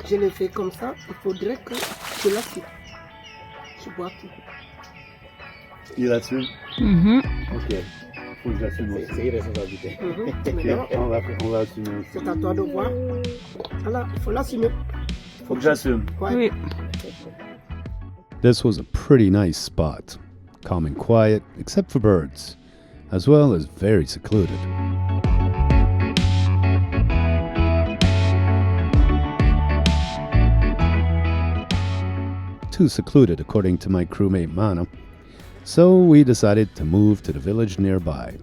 Je l'ai fait comme ça, il faudrait que je l'assume. Je bois tout. Il assume? Ok. Faut que j'assume aussi. C'est irresponsabilité. On va assumer aussi. C'est à toi de voir. Voilà, il faut l'assumer. Faut que j'assume. Ouais. Oui. This was a pretty nice spot, calm and quiet, except for birds, as well as very secluded. Too secluded, according to my crewmate Mana, so we decided to move to the village nearby.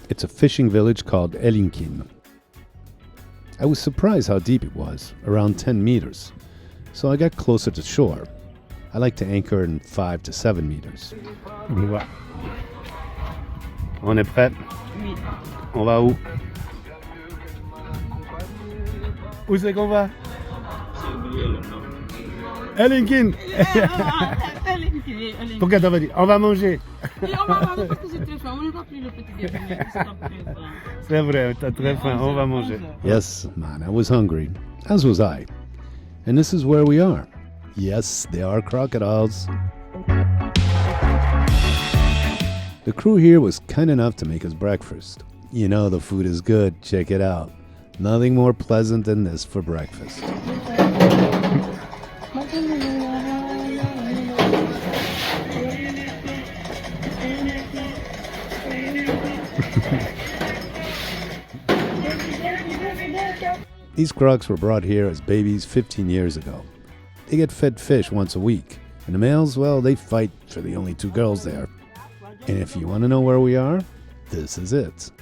It's a fishing village called Elikin. I was surprised how deep it was, around 10 meters, so I got closer to shore. I like to anchor in 5 to 7 meters. On y va. On est prêt? Oui. On va où? Où c'est qu'on va? Elikin! Pourquoi t'as pas dit? On va manger! On va manger parce que c'est très faim. On n'est pas pris le petit déjeuner. C'est vrai, t'as très faim. On va manger. Yes, man, I was hungry, as was I. And this is where we are. Yes, they are crocodiles. The crew here was kind enough to make us breakfast. You know the food is good, check it out. Nothing more pleasant than this for breakfast. These crocs were brought here as babies 15 years ago. They get fed fish once a week, and the males, well, they fight for the only 2 girls there. And if you want to know where we are, this is it.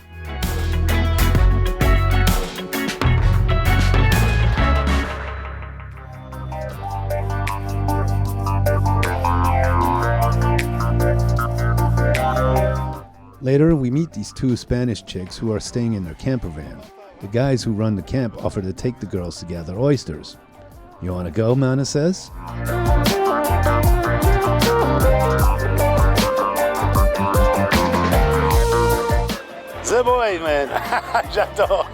Later, we meet these 2 Spanish chicks who are staying in their camper van. The guys who run the camp offer to take the girls to gather oysters. You want to go, Mana says? The boy, man! J'adore!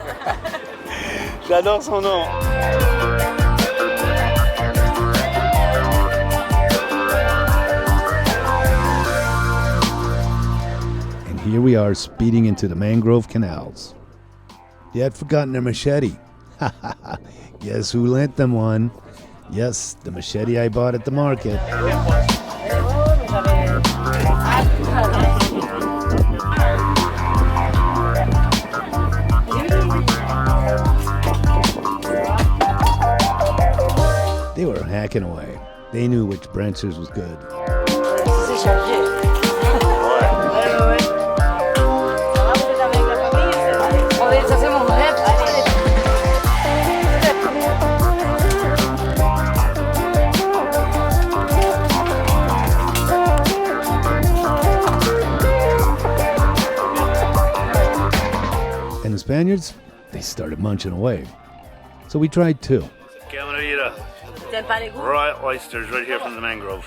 J'adore son nom! And here we are speeding into the mangrove canals. They had forgotten their machete. Guess who lent them one? Yes, the machete I bought at the market. They were hacking away. They knew which branches was good. And the Spaniards, they started munching away. So we tried too. Raw oysters right here from the mangrove.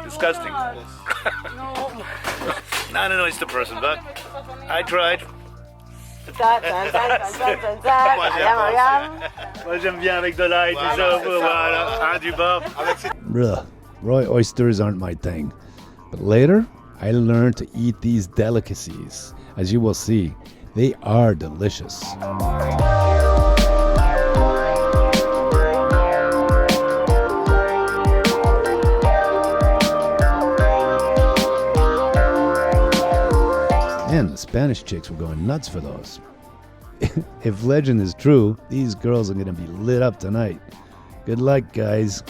Disgusting. Not an oyster person, but I tried. Moi j'aime bien avec de l'ail, tout ça, voilà, du beurre. Ugh, raw oysters aren't my thing. But later, I learned to eat these delicacies. As you will see, they are delicious. And the Spanish chicks were going nuts for those. If legend is true, these girls are going to be lit up tonight. Good luck, guys.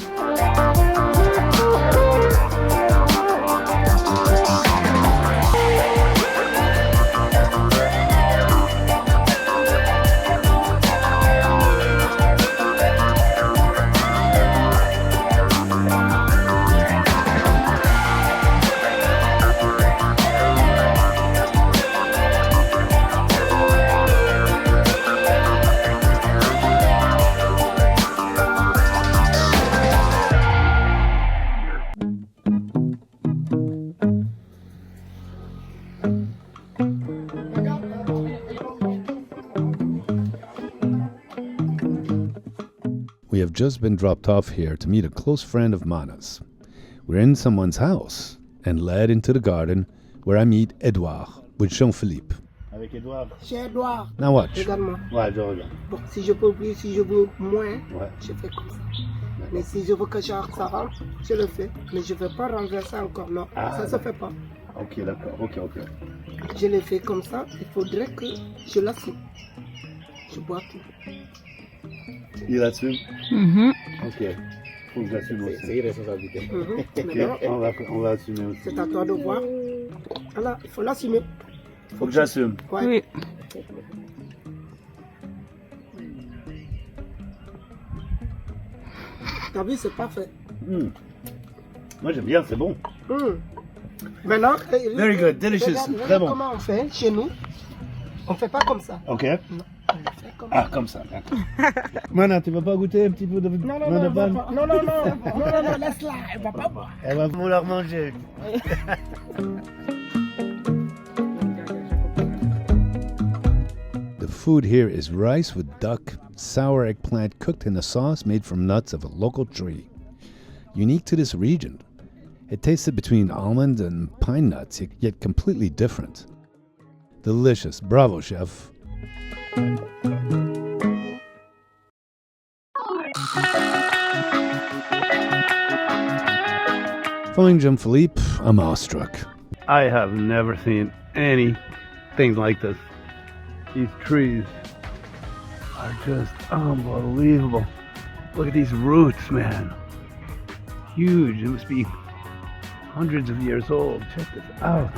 have just been dropped off here to meet a close friend of Mana's. We're in someone's house and led into the garden where I meet Eduard with Jean Philippe. Avec Eduard. Chez Eduard. Now watch. Regarde-moi. Ouais, je regarde. Bon, si je peux plus, si je veux moins, Ouais. je fais comme ça. Mais si je veux que genre ça rentre, je le fais. Mais je ne vais pas renverser encore, non. Ah, ça ne se fait pas. Ok, d'accord. Ok. Je le fais comme ça. Il faudrait que je l'assume. Je bois tout. Il assume. Ok. Faut que j'assume aussi. C'est irresponsabilité. Maintenant, On va assumer aussi. c'est à toi de voir. Voilà, il faut l'assumer. Faut que j'assume. Ouais. Oui. T'as vu, c'est parfait. Moi j'aime bien, c'est bon. Maintenant, Very good, delicious, regarde très bon. comment on fait chez nous. On ne fait pas comme ça. Ok. Non, on le fait comme Ah, comme ça, d'accord. Mana, tu vas pas goûter un petit peu de Non, de non, balle? non, laisse-la, elle va pas boire. Elle va vouloir manger. The food here is rice with duck, sour eggplant cooked in a sauce made from nuts of a local tree. Unique to this region, it tasted between almond and pine nuts, yet completely different. Delicious. Bravo, chef. Following Jean Philippe, I'm awestruck. I have never seen anything like this. These trees are just unbelievable. Look at these roots, man. Huge. It must be hundreds of years old. Check this out.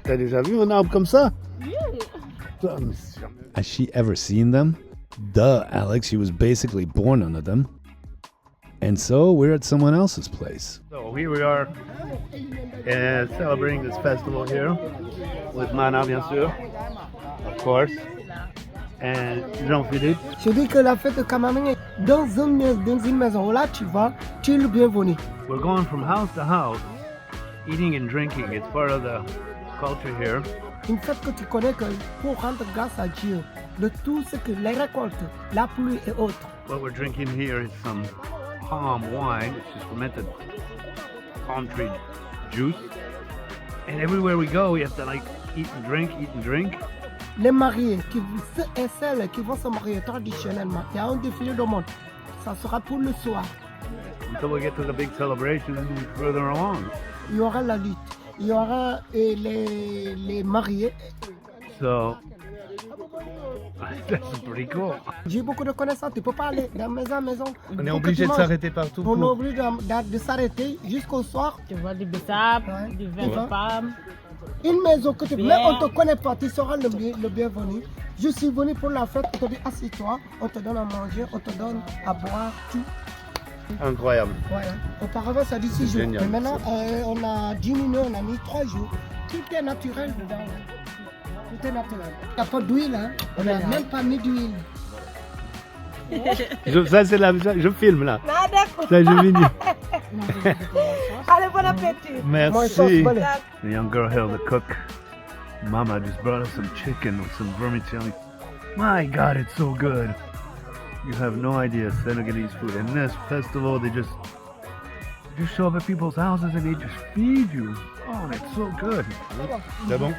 T'as déjà vu un arbre comme ça? Has she ever seen them? Duh, Alex, she was basically born under them. And so we're at someone else's place. So here we are celebrating this festival here with Mana, bien sûr, of course, and Jean Philippe. Je dis que la fête de Kamangnene, dans une maison, là tu vas, tu es le bienvenu. We're going from house to house, eating and drinking. It's part of the culture here. Une fête que tu connais que pour rendre grâce à Dieu de tout ce que les récoltes, la pluie et autres. What we're drinking here is some palm wine, which is fermented palm tree juice. And everywhere we go, we have to like eat and drink. Les mariés ceux et celles qui vont se marier traditionnellement, il y a un défilé de monde. Ça sera pour le soir. Until we get to the big celebration further along. Il y aura la lutte. Il y aura les mariés. So, that's pretty cool. J'ai beaucoup de connaissances, tu peux pas aller de maison en maison. On est obligé de s'arrêter partout. On est obligé de s'arrêter jusqu'au soir. Tu vois du bissap, Ouais. du vin de pomme. Une maison que tu Bien. mais on te connaît pas, tu seras le bienvenu. Je suis venu pour la fête, on te dit assieds-toi, on te donne à manger, on te donne à boire, tout. Incroyable. Voilà. Auparavant, ça dit 6 jours. Génial. Mais maintenant, on a diminué, on a mis 3 jours. Tout est naturel dedans. Là. Tout est naturel. Il n'y a pas d'huile, hein. On n'a même pas mis d'huile. Ça, c'est je filme là. Ah, d'accord. Ça, je finis. Allez, bon appétit. Moi, Merci. sauce balai. The young girl here, the cook, Mama, just brought us some chicken with some vermicelli. My God, it's so good. You have no idea, Senegalese food. And this festival, they just show up at people's houses and they just feed you. Oh, and it's so good. C'est bon?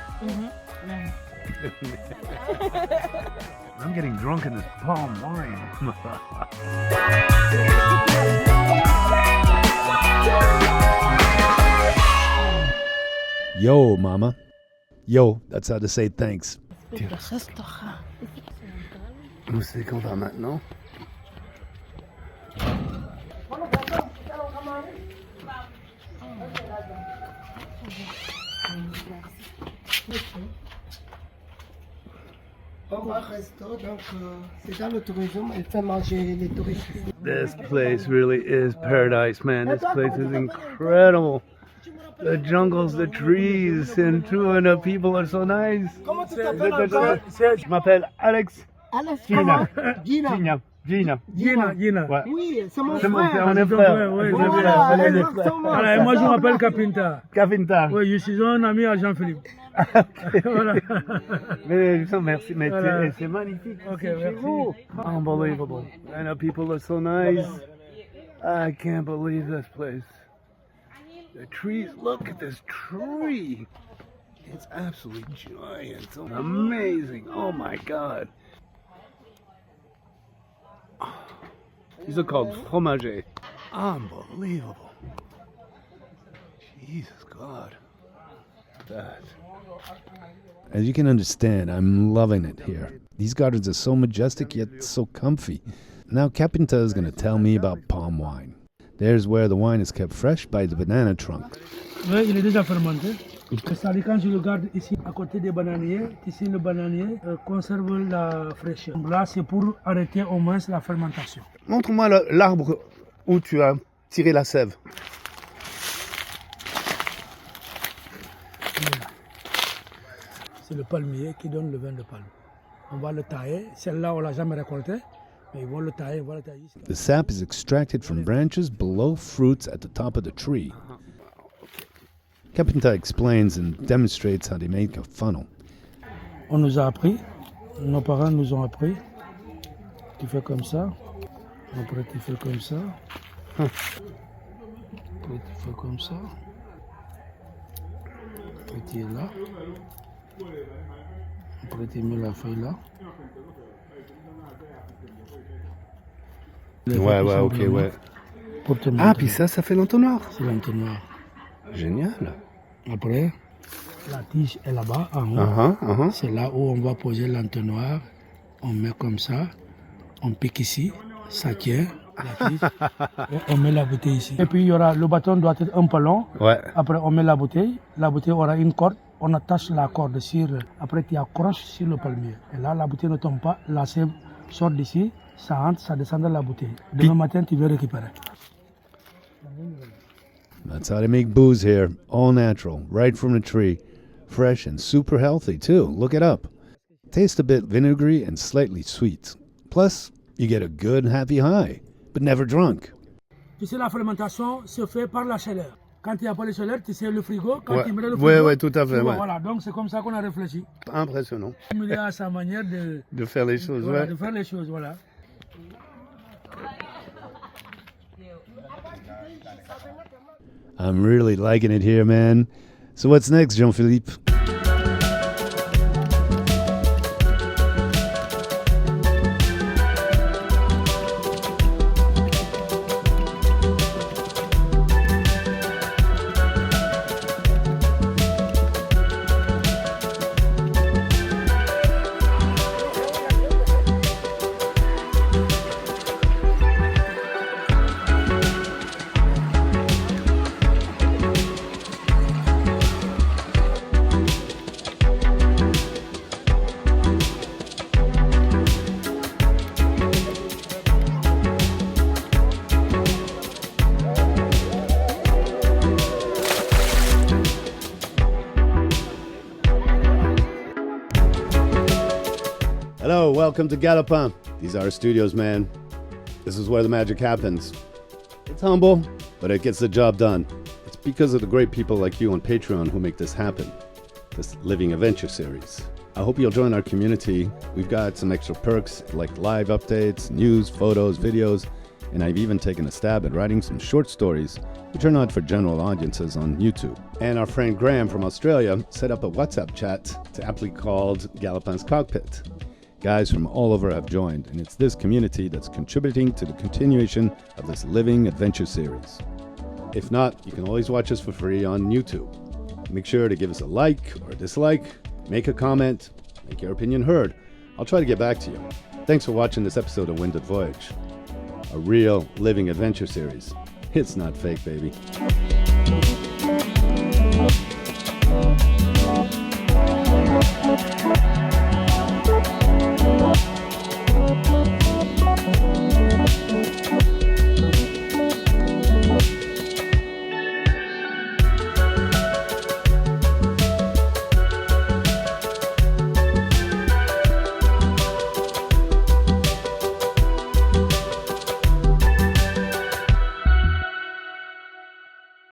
I'm getting drunk in this palm wine. Yo, mama. Yo, that's how to say thanks. Où c'est qu'on va maintenant? On va rester, donc c'est dans le tourisme, elle fait manger les touristes. This place really is paradise, man. This place is incredible. The jungles, the trees, and the people are so nice. Comment tu t'appelles encore? Je m'appelle Alex. Alex, Gina. comment? Gina. Gina. Ouais. Oui, c'est mon C'est frère. on est frères. Ouais, Voilà, exactement. Voilà, et moi je m'appelle Capinta. Cavinta. Oui, je suis un ami à Jean Philippe. Voilà. Mais merci, mais Voilà. c'est magnifique. Ok, c'est chez merci. vous. Unbelievable. And the people are so nice. I can't believe this place. The trees, look at this tree. It's absolutely giant. So amazing. Oh my God. These are called fromage. Unbelievable. Jesus God. That. As you can understand, I'm loving it here. These gardens are so majestic yet so comfy. Now Capinta is going to tell me about palm wine. There's where the wine is kept fresh by the banana trunk. Oui, il est déjà fermenté. C'est-à-dire quand je regarde ici à côté des bananiers, ici le bananier conserve la fraîcheur. Là, c'est pour arrêter au moins la fermentation. Montre-moi l'arbre où tu as tiré la sève. C'est le palmier qui donne le vin de palme. On va le tailler. Celle-là, on ne l'a jamais récolté. Mais ils vont le tailler, The sap is extracted from branches below fruits at the top of the tree. Capinta explains and demonstrates how they make a funnel. On nous a appris, nos parents nous ont appris. Tu fais comme ça. Après, tu fais comme ça. Après, tu fais comme ça. Après, tu es là. Après, tu mets la feuille là. Ouais, ok, ouais. Pour te Ah, montrer. puis ça fait l'entonnoir. C'est l'entonnoir. Génial. Après, la tige est là-bas, en haut. C'est là où on va poser l'entonnoir. On met comme ça. On pique ici. Ça tient. La tige. Et on met la bouteille ici. Et puis, le bâton doit être un peu long. Ouais. Après, on met la bouteille. La bouteille aura une corde. On attache la corde sur. Après, tu accroches sur le palmier. Et là, la bouteille ne tombe pas. La sève sort d'ici. Ça entre, ça descend dans la bouteille. Demain matin, tu veux récupérer. That's how they make booze here. All natural, right from the tree. Fresh and super healthy, too. Look it up. Tastes a bit vinegary and slightly sweet. Plus, you get a good, happy high, but never drunk. Tu sais, la fermentation se fait par la chaleur. Quand il n'y a pas de chaleur, tu sais le frigo. Quand Ouais. tu mets le frigo, Ouais, tout à fait, tu vois, ouais. Voilà, donc c'est comme ça qu'on a réfléchi. Impressionnant. Il a sa manière De faire les choses, voilà, ouais. de faire les choses, voilà. I'm really liking it here, man. So what's next, Jean Philippe? Hello, welcome to Galopin. These are our studios, man. This is where the magic happens. It's humble, but it gets the job done. It's because of the great people like you on Patreon who make this happen. This Living Adventure series. I hope you'll join our community. We've got some extra perks like live updates, news, photos, videos, and I've even taken a stab at writing some short stories which are not for general audiences on YouTube. And our friend Graham from Australia set up a WhatsApp chat to aptly called Galopin's Cockpit. Guys from all over have joined, and it's this community that's contributing to the continuation of this Living Adventure series. If not, you can always watch us for free on YouTube. Make sure to give us a like or a dislike, make a comment, make your opinion heard. I'll try to get back to you. Thanks for watching this episode of Winded Voyage, a real Living Adventure series. It's not fake, baby.